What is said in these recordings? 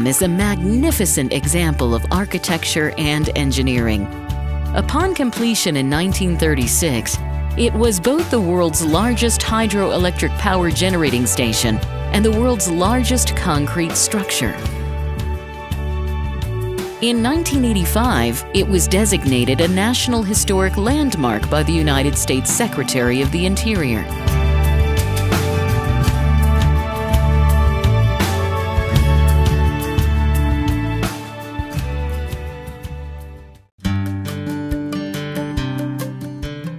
Dam is a magnificent example of architecture and engineering. Upon completion in 1936, it was both the world's largest hydroelectric power generating station and the world's largest concrete structure. In 1985, it was designated a National Historic Landmark by the United States Secretary of the Interior.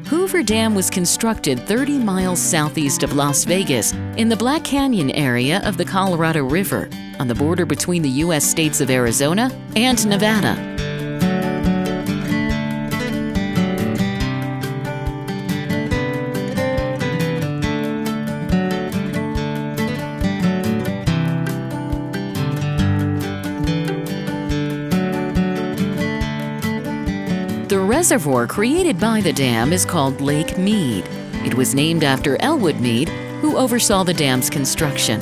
Hoover Dam was constructed 30 miles southeast of Las Vegas in the Black Canyon area of the Colorado River, on the border between the U.S. states of Arizona and Nevada. The reservoir created by the dam is called Lake Mead. It was named after Elwood Mead, who oversaw the dam's construction.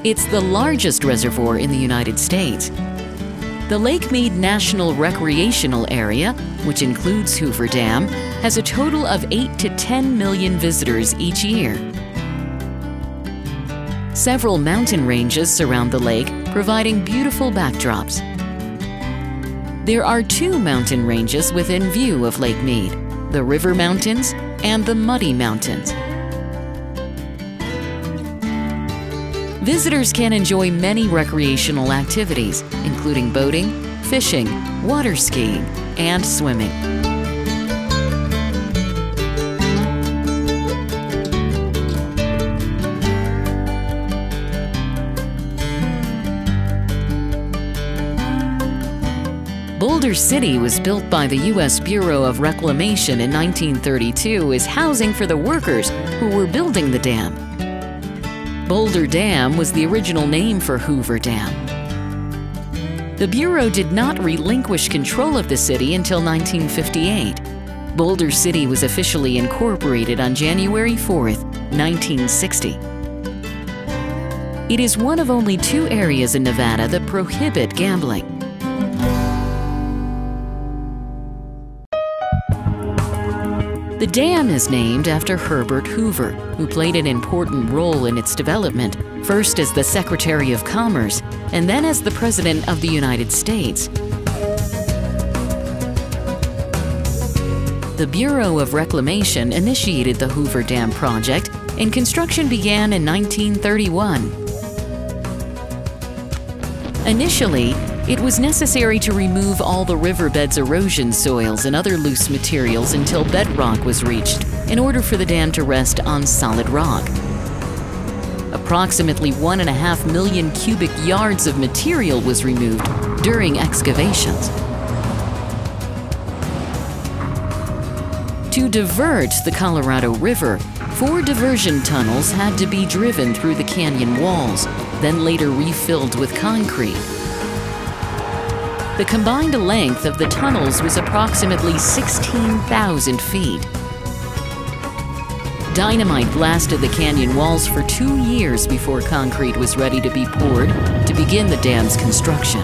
It's the largest reservoir in the United States. The Lake Mead National Recreational Area, which includes Hoover Dam, has a total of 8 to 10 million visitors each year. Several mountain ranges surround the lake, providing beautiful backdrops. There are 2 mountain ranges within view of Lake Mead, the River Mountains and the Muddy Mountains. Visitors can enjoy many recreational activities, including boating, fishing, water skiing, and swimming. Boulder City was built by the U.S. Bureau of Reclamation in 1932 as housing for the workers who were building the dam. Boulder Dam was the original name for Hoover Dam. The Bureau did not relinquish control of the city until 1958. Boulder City was officially incorporated on January 4th, 1960. It is one of only 2 areas in Nevada that prohibit gambling. The dam is named after Herbert Hoover, who played an important role in its development, first as the Secretary of Commerce and then as the President of the United States. The Bureau of Reclamation initiated the Hoover Dam project, and construction began in 1931. Initially, it was necessary to remove all the riverbed's erosion soils and other loose materials until bedrock was reached in order for the dam to rest on solid rock. Approximately 1.5 million cubic yards of material was removed during excavations. To divert the Colorado River, 4 diversion tunnels had to be driven through the canyon walls, then later refilled with concrete. The combined length of the tunnels was approximately 16,000 feet. Dynamite blasted the canyon walls for 2 years before concrete was ready to be poured to begin the dam's construction.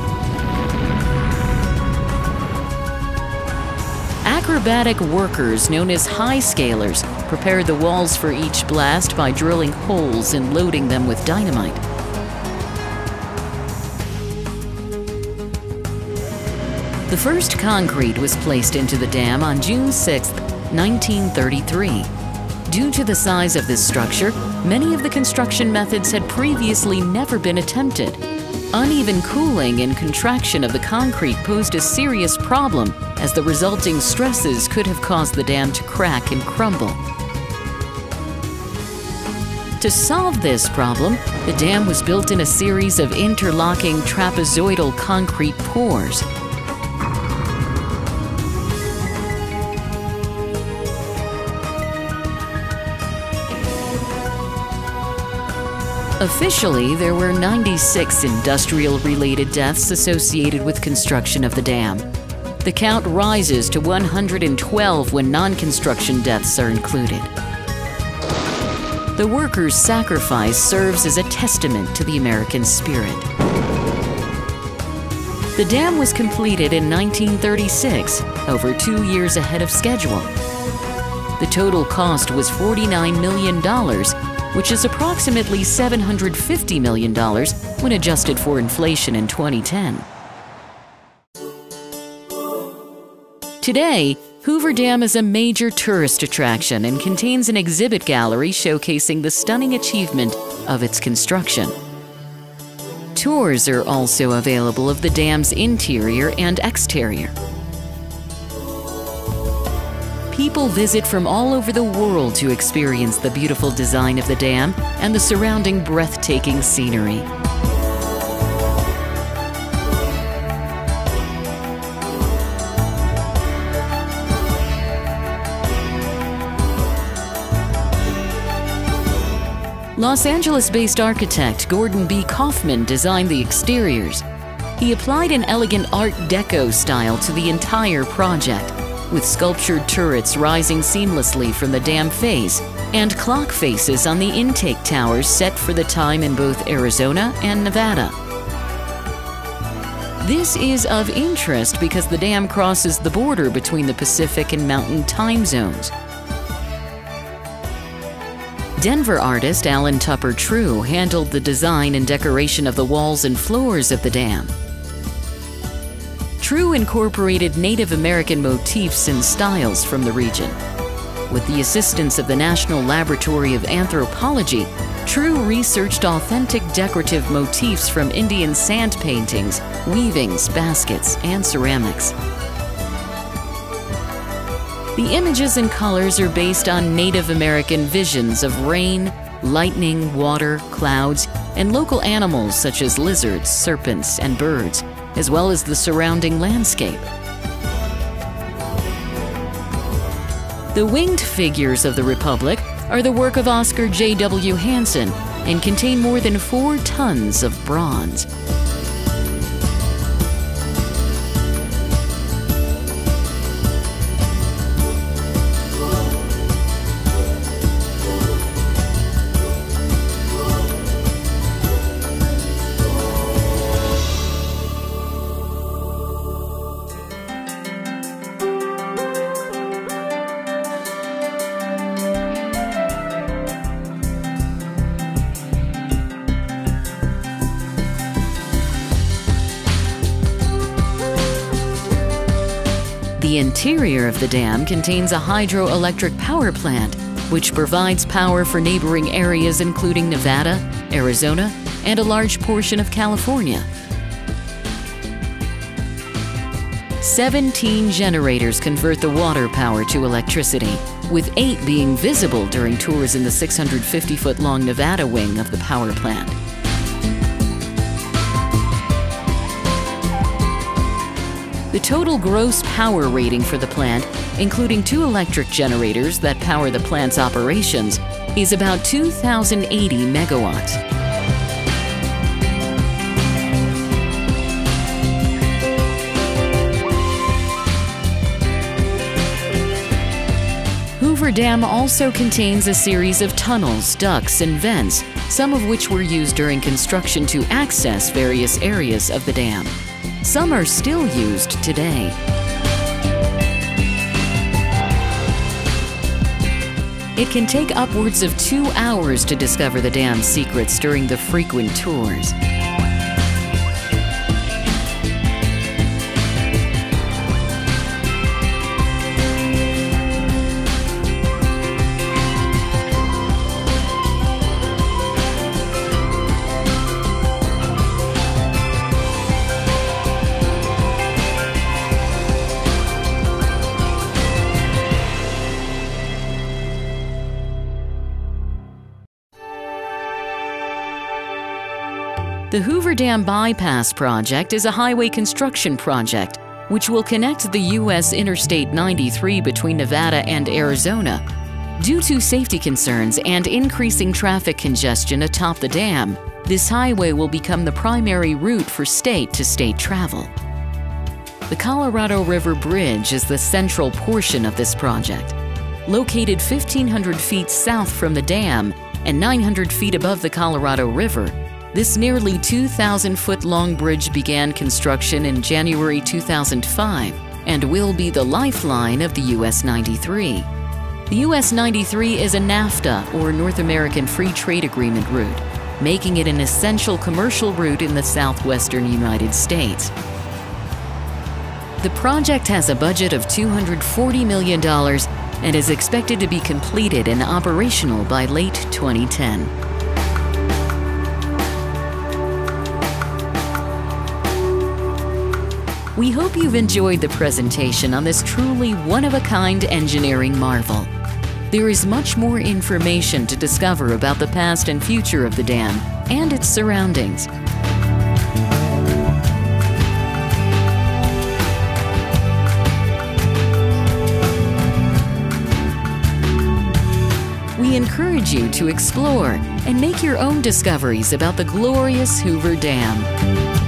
Acrobatic workers known as high scalers prepared the walls for each blast by drilling holes and loading them with dynamite. The first concrete was placed into the dam on June 6, 1933. Due to the size of this structure, many of the construction methods had previously never been attempted. Uneven cooling and contraction of the concrete posed a serious problem, as the resulting stresses could have caused the dam to crack and crumble. To solve this problem, the dam was built in a series of interlocking trapezoidal concrete pours. Officially, there were 96 industrial-related deaths associated with construction of the dam. The count rises to 112 when non-construction deaths are included. The workers' sacrifice serves as a testament to the American spirit. The dam was completed in 1936, over 2 years ahead of schedule. The total cost was $49 million, which is approximately $750 million when adjusted for inflation in 2010. Today, Hoover Dam is a major tourist attraction and contains an exhibit gallery showcasing the stunning achievement of its construction. Tours are also available of the dam's interior and exterior. People visit from all over the world to experience the beautiful design of the dam and the surrounding breathtaking scenery. Los Angeles-based architect Gordon B. Kaufman designed the exteriors. He applied an elegant Art Deco style to the entire project, with sculptured turrets rising seamlessly from the dam face and clock faces on the intake towers set for the time in both Arizona and Nevada. This is of interest because the dam crosses the border between the Pacific and Mountain time zones. Denver artist Alan Tupper True handled the design and decoration of the walls and floors of the dam. True incorporated Native American motifs and styles from the region. With the assistance of the National Laboratory of Anthropology, True researched authentic decorative motifs from Indian sand paintings, weavings, baskets, and ceramics. The images and colors are based on Native American visions of rain, lightning, water, clouds, and local animals such as lizards, serpents, and birds, as well as the surrounding landscape. The winged figures of the Republic are the work of Oscar J.W. Hansen and contain more than 4 tons of bronze. The interior of the dam contains a hydroelectric power plant, which provides power for neighboring areas including Nevada, Arizona, and a large portion of California. 17 generators convert the water power to electricity, with 8 being visible during tours in the 650-foot-long Nevada wing of the power plant. The total gross power rating for the plant, including 2 electric generators that power the plant's operations, is about 2,080 megawatts. Hoover Dam also contains a series of tunnels, ducts, and vents, some of which were used during construction to access various areas of the dam. Some are still used today. It can take upwards of 2 hours to discover the dam's secrets during the frequent tours. The Hoover Dam Bypass Project is a highway construction project which will connect the U.S. Interstate 93 between Nevada and Arizona. Due to safety concerns and increasing traffic congestion atop the dam, this highway will become the primary route for state-to-state travel. The Colorado River Bridge is the central portion of this project. Located 1,500 feet south from the dam and 900 feet above the Colorado River, This nearly 2,000-foot-long bridge began construction in January 2005 and will be the lifeline of the US 93. The US 93 is a NAFTA, or North American Free Trade Agreement route, making it an essential commercial route in the southwestern United States. The project has a budget of $240 million and is expected to be completed and operational by late 2010. We hope you've enjoyed the presentation on this truly one-of-a-kind engineering marvel. There is much more information to discover about the past and future of the dam and its surroundings. We encourage you to explore and make your own discoveries about the glorious Hoover Dam.